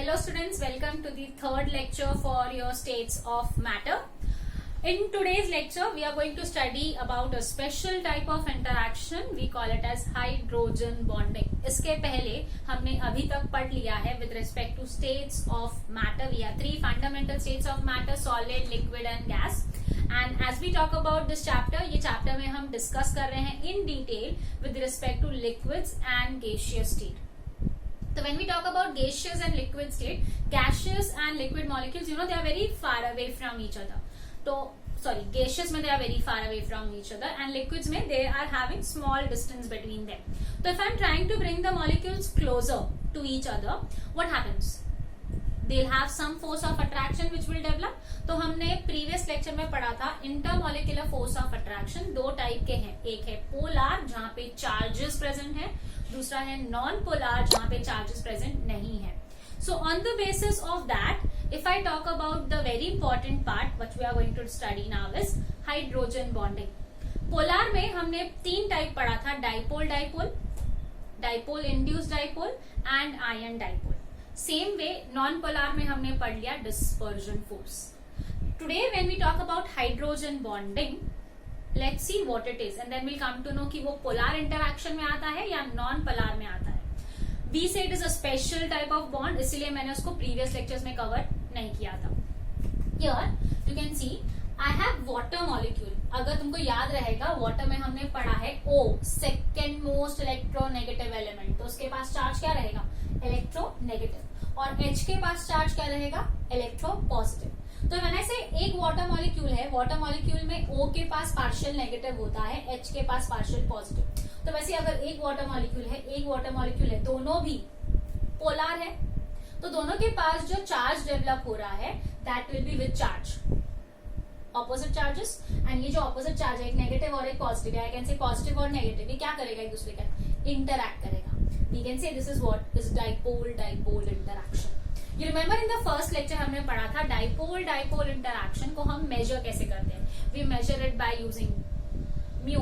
Hello students, welcome to the third lecture for your states of matter. In today's lecture, we are going to study about a special type of interaction. We call it as hydrogen bonding. इसके पहले हमने अभी तक पढ़ लिया है with respect to states of matter. We have three fundamental states of matter: solid, liquid and gas. And as we talk about this chapter, ये chapter में हम discuss कर रहे हैं in detail with respect to liquids and gaseous state. So when we talk about gaseous and liquid state, gaseous and liquid molecules, they are very far away from each other. So, gaseous mein they are very far away from each other, and liquids mein they are having small distance between them. So if I am trying to bring the molecules closer to each other, what happens? They'll have some force of attraction which will develop. तो हमने previous lecture में पढ़ा था intermolecular force of attraction दो type के हैं. एक है polar जहाँ पे charges present है, दूसरा है non-polar जहाँ पे charges present नहीं है. So on the basis of that, if I talk about the very important part which we are going to study now is hydrogen bonding. Polar में हमने तीन टाइप पढ़ा था: dipole dipole, dipole induced dipole and ion dipole. Same way non-polar में हमने पढ़ लिया dispersion force. Today when we talk about hydrogen bonding, let's see what it is and then we'll come to know कि वो polar interaction में आता है या non-polar में आता है. We say it is a special type of bond, इसलिए मैंने उसको previous lectures में cover नहीं किया था. Here you can see I have water molecule. अगर तुमको याद रहेगा water में हमने पढ़ा है O, second most electronegative element. तो उसके पास चार्ज क्या रहेगा? इलेक्ट्रोनेगेटिव. और H के पास चार्ज क्या रहेगा? इलेक्ट्रोपॉजिटिव. तो व्हेन आई से एक वाटर मॉलिक्यूल है, वाटर मॉलिक्यूल में O के पास पार्शियल नेगेटिव होता है, H के पास पार्शियल पॉजिटिव. तो वैसे अगर एक वाटर मॉलिक्यूल है, एक वाटर मॉलिक्यूल है, दोनों भी पोलर है, तो दोनों के पास जो चार्ज डेवलप हो रहा है that will be with charge, opposite charges. And ये जो ऑपोजिट चार्ज है, एक नेगेटिव और एक positive, I can say positive और नेगेटिव, ये क्या करेगा? एक दूसरे का इंटरैक्ट करेगा. We can say this is what is dipole dipole interaction. You remember in the first lecture हमने पढ़ा था डाइपोल डाइपोल इंटरैक्शन को हम मेजर कैसे करते हैं. We measure it by using mu.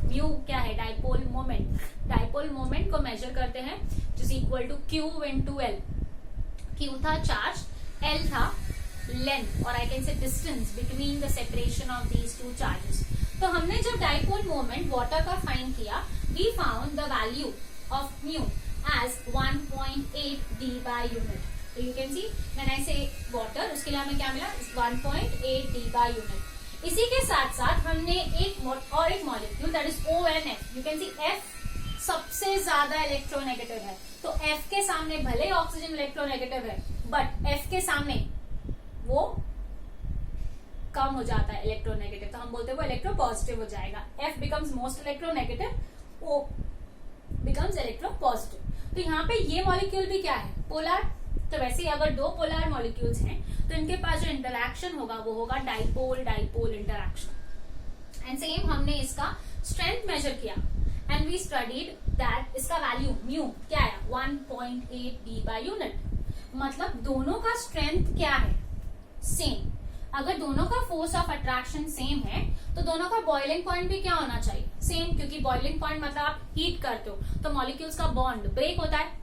Mu क्या है? Dipole moment. डाइपोल मोमेंट को मेजर करते हैं जिस equal to q into l. Q था चार्ज, एल था लेंथ और I can say distance between the separation of these two charges. तो हमने जब डाइपोल मोमेंट वाटर का फाइंड किया, we found the value of mu as 1.8 d by unit. तो you can see when I से water, उसके लिए हमें क्या मिला? 1.8 d by unit. इसी के साथ साथ हमने एक और एक molecule that is ONF. You can C F सबसे ज्यादा इलेक्ट्रोनेगेटिव है. तो F के सामने भले ऑक्सीजन इलेक्ट्रोनेगेटिव है, बट F के सामने वो कम हो जाता है इलेक्ट्रोनेगेटिव, तो हम बोलते हैं वो इलेक्ट्रोपॉजिटिव हो जाएगा. F becomes most electronegative, O becomes electropositive. तो यहाँ पे ये मॉलिक्यूल भी क्या है? पोलर. तो वैसे अगर दो पोलर मॉलिक्यूल्स हैं तो इनके पास जो इंटरैक्शन होगा वो होगा dipole dipole interaction. And same हमने इसका स्ट्रेंथ मेजर किया एंड वी स्टडीड दैट इसका वैल्यू म्यू क्या है? 1.8 d by unit. मतलब दोनों का स्ट्रेंथ क्या है? सेम. अगर दोनों का फोर्स ऑफ अट्रैक्शन सेम है तो दोनों का बॉइलिंग पॉइंट भी क्या होना चाहिए? सेम. क्योंकि बॉइलिंग पॉइंट मतलब आप हीट करते हो तो मॉलिक्यूल्स का बॉन्ड ब्रेक होता है.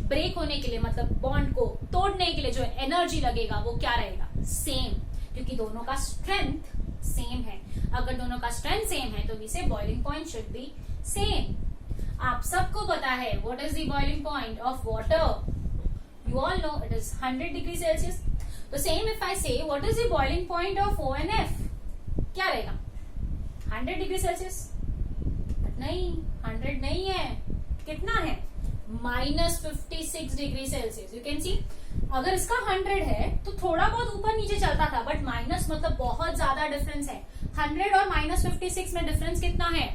ब्रेक होने के लिए मतलब बॉन्ड को तोड़ने के लिए जो एनर्जी लगेगा वो क्या रहेगा? सेम. क्योंकि दोनों का स्ट्रेंथ सेम है. अगर दोनों का स्ट्रेंथ सेम है तो वी से boiling point should be same. आप सबको पता है what is the boiling point of water? You all know it is 100 degree Celsius. तो सेम इफ आई से what is the boiling point of ONF, क्या रहेगा? 100 डिग्री सेल्सियस. नहीं, 100 नहीं है. कितना है? -56 डिग्री सेल्सियस. यू कैन सी अगर इसका 100 है तो थोड़ा बहुत ऊपर नीचे चलता था, बट माइनस मतलब बहुत ज्यादा डिफरेंस है. 100 और -56 में डिफरेंस कितना है?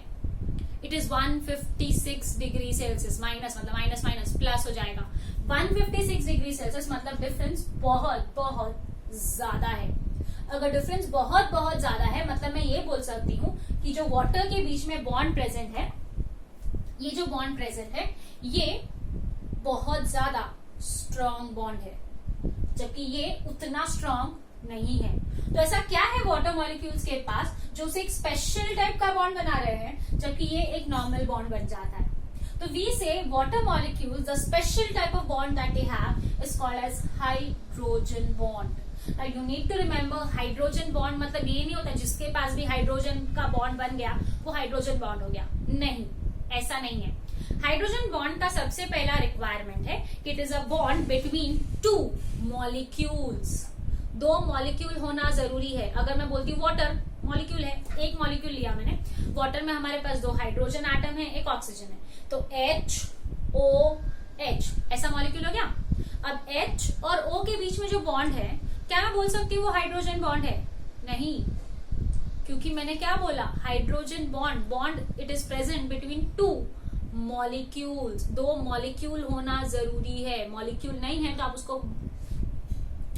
It is 156 degree Celsius. Minus मतलब माइनस माइनस प्लस हो जाएगा. 156 डिग्री सेल्सियस मतलब डिफरेंस बहुत बहुत ज्यादा है. अगर डिफरेंस बहुत बहुत ज्यादा है मतलब मैं ये बोल सकती हूँ कि जो वाटर के बीच में बॉन्ड प्रेजेंट है, ये जो बॉन्ड प्रेजेंट है ये बहुत ज्यादा स्ट्रॉन्ग बॉन्ड है, जबकि ये उतना स्ट्रॉन्ग नहीं है. तो ऐसा क्या है वाटर मॉलिक्यूल्स के पास जो उसे एक स्पेशल टाइप का बॉन्ड बना रहे हैं, जबकि ये एक नॉर्मल बॉन्ड बन जाता है. तो we say water molecules, the special type of bond that they have is called as hydrogen bond. You need to remember hydrogen bond मतलब ये नहीं होता जिसके पास भी हाइड्रोजन का बॉन्ड बन गया वो हाइड्रोजन बॉन्ड हो गया. नहीं, ऐसा नहीं है. हाइड्रोजन बॉन्ड का सबसे पहला रिक्वायरमेंट है कि it is a bond between two molecules. दो मॉलिक्यूल होना जरूरी है. अगर मैं बोलती हूँ वाटर मॉलिक्यूल है, एक मॉलिक्यूल लिया मैंने, वाटर में हमारे पास दो हाइड्रोजन एटम है, एक ऑक्सीजन है, तो HOH ऐसा मॉलिक्यूल हो गया. अब H और O के बीच में जो बॉन्ड है, क्या मैं बोल सकती हूँ वो हाइड्रोजन बॉन्ड है? नहीं, क्योंकि मैंने क्या बोला, hydrogen bond it is present between two molecules. दो मॉलिक्यूल होना जरूरी है. मॉलिक्यूल नहीं है तो आप उसको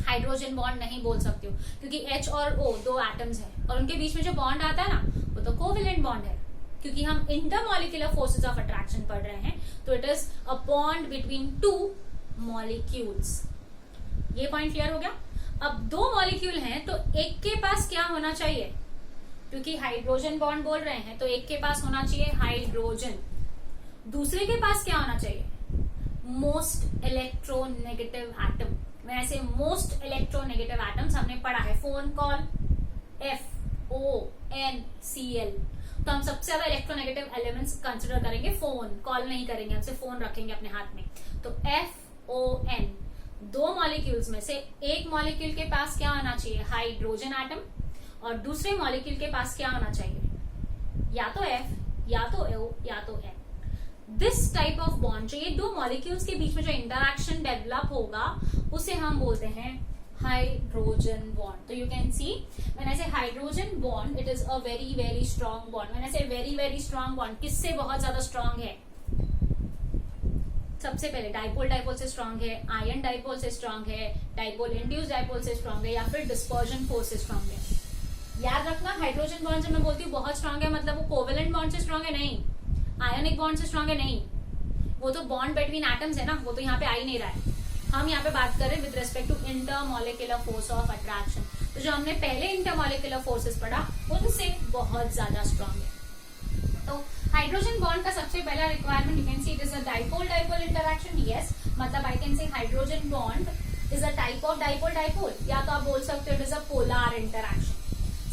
हाइड्रोजन बॉन्ड नहीं बोल सकते हो, क्योंकि H और O दो एटम्स हैं और उनके बीच में जो बॉन्ड आता है ना वो तो कोवेलेंट बॉन्ड है. क्योंकि हम इंटरमॉलिक्यूलर फोर्सेस ऑफ अट्रैक्शन पढ़ रहे हैं, तो it is a bond between two molecules. ये पॉइंट क्लियर हो गया. अब दो मॉलिक्यूल हैं तो एक के पास क्या होना चाहिए, क्योंकि हाइड्रोजन बॉन्ड बोल रहे हैं तो एक के पास होना चाहिए हाइड्रोजन. दूसरे के पास क्या होना चाहिए, मोस्ट इलेक्ट्रोनेगेटिव एटम. वैसे मोस्ट इलेक्ट्रोनेगेटिव एटम्स हमने पढ़ा है, फोन कॉल FONCl. तो हम सबसे ज्यादा इलेक्ट्रोनेगेटिव एलिमेंट्स कंसिडर करेंगे. फोन कॉल नहीं करेंगे, हम सिर्फ फोन रखेंगे अपने हाथ में. तो FON. दो मॉलिक्यूल्स में से एक मॉलिक्यूल के पास क्या होना चाहिए, हाइड्रोजन एटम, और दूसरे मॉलिक्यूल के पास क्या होना चाहिए, या तो F या तो O या तो N. This type of bond, जो ये दो मॉलिक्यूल्स के बीच में जो इंटरैक्शन डेवलप होगा उसे हम बोलते हैं हाइड्रोजन बॉन्ड. तो you can see when I say hydrogen bond it is a very very strong bond. When I say very very strong bond, किससे बहुत ज्यादा स्ट्रॉन्ग है, सबसे पहले डाइपोल से स्ट्रॉन्ग है, आयन डाइपोल से स्ट्रॉन्ग है, डाइपोल इंड्यूस डाइपोल से स्ट्रॉन्ग है, या फिर डिस्पर्जन फोर्स से स्ट्रॉन्ग है. याद रखना, हाइड्रोजन बॉन्ड जब मैं बोलती हूँ बहुत स्ट्रॉन्ग है मतलब वो कोवेलेंट बॉन्ड से स्ट्रॉन्ग है नहीं, आयनिक बॉन्ड से स्ट्रॉन्ग है नहीं. वो तो बॉन्ड बिटवीन एटम्स है ना, वो तो यहाँ पे आ ही नहीं रहा है. हम यहाँ पे बात कर रहे हैं with respect to intermolecular force of attraction. तो जो हमने पहले इंटरमॉलिक्यूलर फोर्सेस पढ़ा उनसे बहुत ज्यादा स्ट्रॉन्ग है. तो हाइड्रोजन बॉन्ड का सबसे पहला requirement, you can see it is a dipole interaction. Yes, मतलब I can say hydrogen bond is a type of dipole, या तो आप बोल सकते हो it is a polar interaction.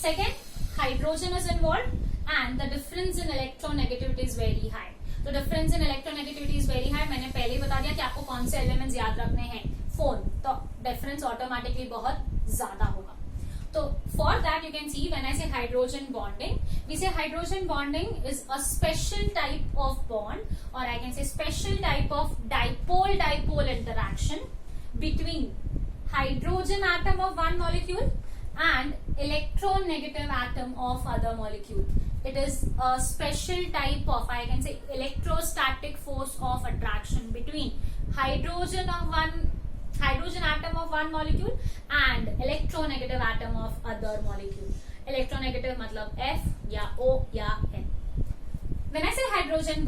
Second, hydrogen is involve and the difference in electronegativity is very high. तो difference in electronegativity is very high. मैंने पहले ही बता दिया कि आपको कौन से एलिमेंट्स याद रखने हैं, फोन, तो डिफरेंस ऑटोमेटिकली बहुत ज्यादा होगा. So for that you can see when I say hydrogen bonding, we say hydrogen bonding is a special type of bond, or I can say special type of dipole interaction between hydrogen atom of one molecule and electronegative atom of other molecule. It is a special type of, I can say, electrostatic force of attraction between hydrogen atom of one molecule and electronegative atom of other molecule. Electronegative मतलब F या O या N. When I say hydrogen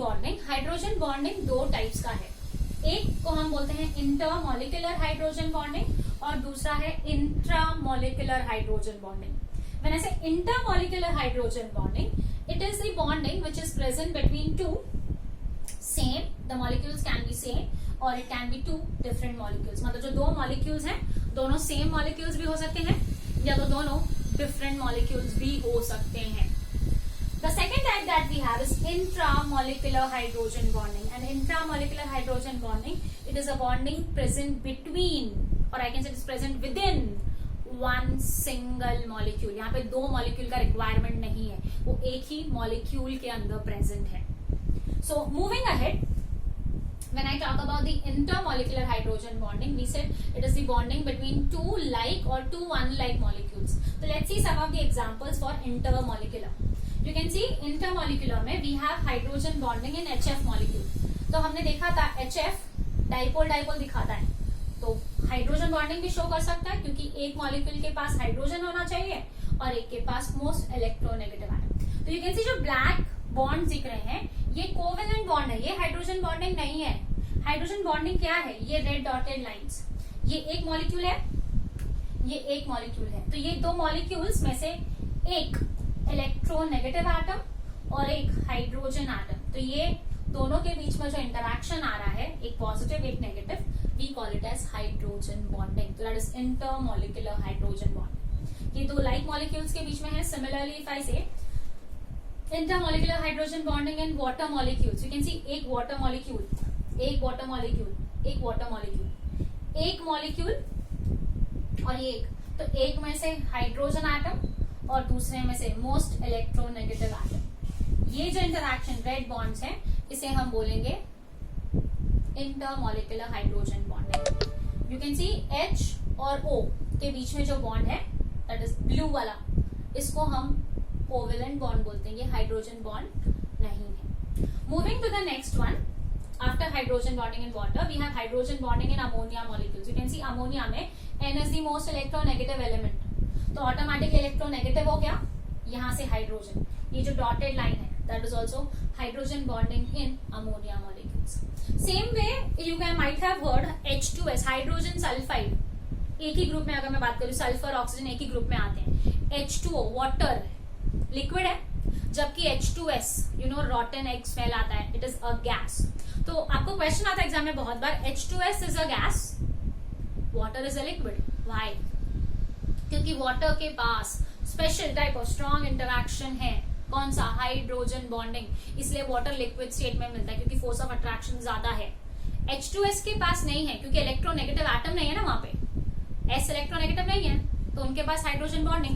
bonding दो types का है. एक को हम बोलते हैं इंटरमॉलिक्यूलर हाइड्रोजन बॉन्डिंग और दूसरा है intramolecular hydrogen bonding. When I say intermolecular hydrogen bonding, it is the bonding which is present between two same, the molecules can be same और it can be two different molecules. मतलब जो दो molecules हैं दोनों same molecules भी हो सकते हैं या तो दोनों different molecules भी हो सकते हैं. The second type that we have is intramolecular hydrogen bonding. And intramolecular hydrogen bonding, it is a bonding present between, or I can say it is present within one single molecule. यहाँ पे दो molecule का requirement नहीं है, वो एक ही molecule के अंदर present है. So moving ahead, when I talk about the intermolecular hydrogen bonding, we said it is the bonding between two like or two unlike molecules. So let's see some of the examples for intermolecular. You can see intermolecular में we have hydrogen bonding in HF molecule. तो हमने देखा था HF dipole दिखाता है, तो hydrogen bonding भी show कर सकता है क्योंकि एक मॉलिक्यूल के पास हाइड्रोजन होना चाहिए और एक के पास मोस्ट इलेक्ट्रोनेगेटिव एटम. तो यू कैन सी जो ब्लैक बॉन्ड दिख रहे हैं ये कोवेलेंट बॉन्ड है, ये हाइड्रोजन बॉन्डिंग नहीं है. हाइड्रोजन बॉन्डिंग क्या है, ये रेड डॉटेड लाइंस, ये एक मॉलिक्यूल है, ये एक मॉलिक्यूल है. तो ये दो मॉलिक्यूल्स में से एक इलेक्ट्रोनेगेटिव एटम और एक हाइड्रोजन एटम, तो ये दोनों के बीच में जो इंटरैक्शन आ रहा है, एक पॉजिटिव एक negative, we call it as hydrogen bonding. So that is intermolecular hydrogen bonding. ये दो like molecules के बीच में है. Similarly, if I say intermolecular hydrogen bonding in water molecules, you can see एक water molecule, एक water molecule, एक water molecule, एक molecule और एक, तो एक में से हाइड्रोजन एटम और दूसरे में से मोस्ट इलेक्ट्रोनेगेटिव एटम. ये जो इंटरैक्शन रेड बॉन्ड्स हैं इसे हम बोलेंगे intermolecular hydrogen bonding. You can C H और O के बीच में जो बॉन्ड है दैट इज ब्लू वाला, इसको हम कोवेलेंट बॉन्ड बोलते हैं. ये हाइड्रोजन बॉन्ड नहीं है. Moving to the next one, after hydrogen bonding in water we have hydrogen bonding in ammonia molecules. You can see ammonia में N is the most electronegative element, तो automatic electronegative हो गया. यहाँ से hydrogen, ये जो डॉटेड लाइन है that is also hydrogen bonding in ammonia molecules. Same way you can might have heard H2S hydrogen sulphide. एक ही ग्रुप में अगर मैं बात करूं, सल्फर ऑक्सीजन एक ही ग्रुप में आते हैं. H2O वाटर लिक्विड है, जबकि H2S you know रॉटन egg smell आता है, इट इज अ गैस. तो आपको क्वेश्चन आता है एग्जाम में बहुत बार, H2S is a gas, water is a liquid. Why? क्योंकि वाटर के पास special type of strong interaction है. कौन सा? Hydrogen bonding. इसलिए वाटर लिक्विड स्टेट में मिलता है क्योंकि फोर्स ऑफ अट्रैक्शन ज्यादा है. H2S के पास नहीं है क्योंकि इलेक्ट्रोनेगेटिव एटम नहीं है ना वहां पे, S इलेक्ट्रोनेगेटिव नहीं है, तो उनके पास हाइड्रोजन बॉन्डिंग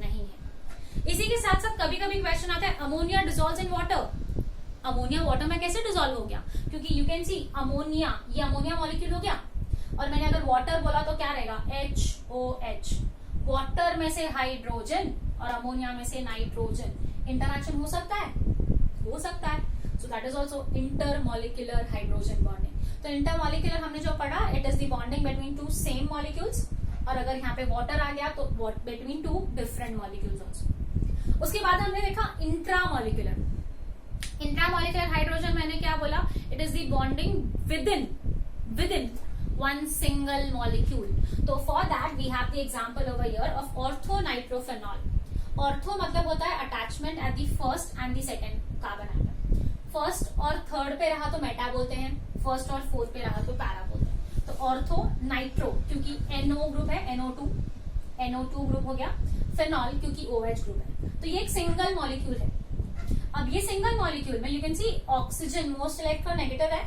नहीं है. इसी के साथ साथ कभी कभी क्वेश्चन आता है ammonia dissolves in water. Ammonia water में कैसे डिसॉल्व हो गया? क्योंकि यू कैन सी अमोनिया, ये अमोनिया मॉलिक्यूल हो गया और मैंने अगर वाटर बोला तो क्या रहेगा? HOH. वाटर में से हाइड्रोजन और अमोनिया में से नाइट्रोजन. इंटरैक्शन हो सकता है, हो सकता है. So that is also intermolecular hydrogen bonding. तो इंटरमोलिकुलर हमने जो पढ़ा, it is the bonding between two same molecules, और अगर यहाँ पे वाटर आ गया तो between two different molecules also. उसके बाद हमने देखा इंट्रामोलिकुलर. इंट्रामोलिकुलर हाइड्रोजन मैंने क्या बोला? It is the bonding within one single molecule. So for that we have the example over here of orthonitrophenol. Ortho मतलब होता है attachment at the first and the second carbon atom. First और third पे रहा तो Meta बोलते हैं, first और fourth पे रहा तो पैरा बोलते हैं. तो ऑर्थो नाइट्रो क्योंकि NO ग्रुप है, NO2 ग्रुप हो गया. फेनॉल क्योंकि OH ग्रुप है. तो ये एक सिंगल मॉलिक्यूल है. अब ये सिंगल मॉलिक्यूल में you can C oxygen most electronegative है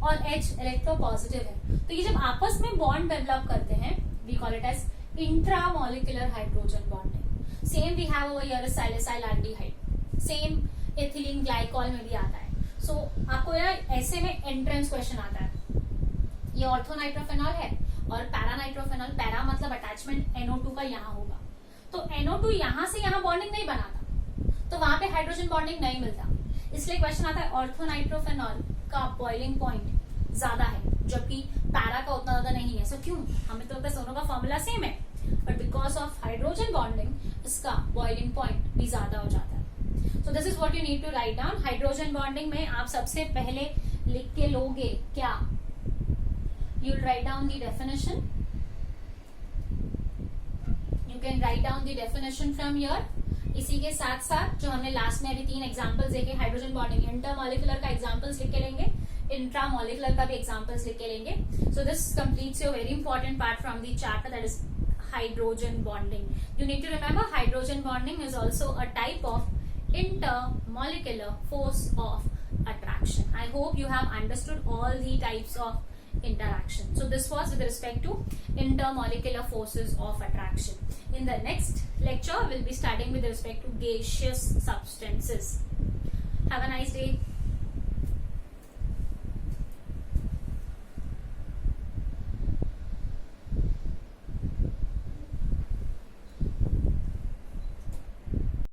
और H इलेक्ट्रोपॉजिटिव है. तो ये जब आपस में बॉन्ड डेवलप करते हैं we call it as intramolecular hydrogen bonding. Same we have over here salicyl aldehyde, same ethylene glycol में भी आता है. सो आपको यार ऐसे में एंट्रेंस क्वेश्चन आता है. ये ऑर्थोनाइट्रोफेनॉल है और पैरानाइट्रोफेनॉल. पैरा मतलब अटैचमेंट NO2 का यहाँ होगा, तो NO2 यहाँ से यहाँ बॉन्डिंग नहीं बनाता, तो वहां पे हाइड्रोजन बॉन्डिंग नहीं मिलता. इसलिए क्वेश्चन आता है ऑर्थोनाइट्रोफेनॉल का बॉइलिंग पॉइंट ज्यादा है जबकि पैरा का उतना ज्यादा नहीं है. सो क्यों? हमें तो लगता है दोनों का फॉर्मूला सेम है, but because of hydrogen bonding इसका बॉइलिंग पॉइंट भी ज्यादा हो जाता है. So this is what you need to write down. Hydrogen bonding में आप सबसे पहले लिख के लोगे क्या? You will write down the definition. You can write down the definition from here. इसी के साथ साथ जो हमने लास्ट में अभी 3 एग्जांपल्स देखे हाइड्रोजन बॉन्डिंग, इंटरमॉलिकुलर का एग्जांपल्स लिख के लेंगे, इंट्रामोलिकुलर का भी एग्जांपल्स लिख के लेंगे. So this completes your very important part from the chapter that is hydrogen bonding. You need to remember hydrogen bonding is also a type of intermolecular force of attraction. I hope you have understood all the types of interaction. So this was with respect to intermolecular forces of attraction. In the next lecture, we'll be studying with respect to gaseous substances. Have a nice day.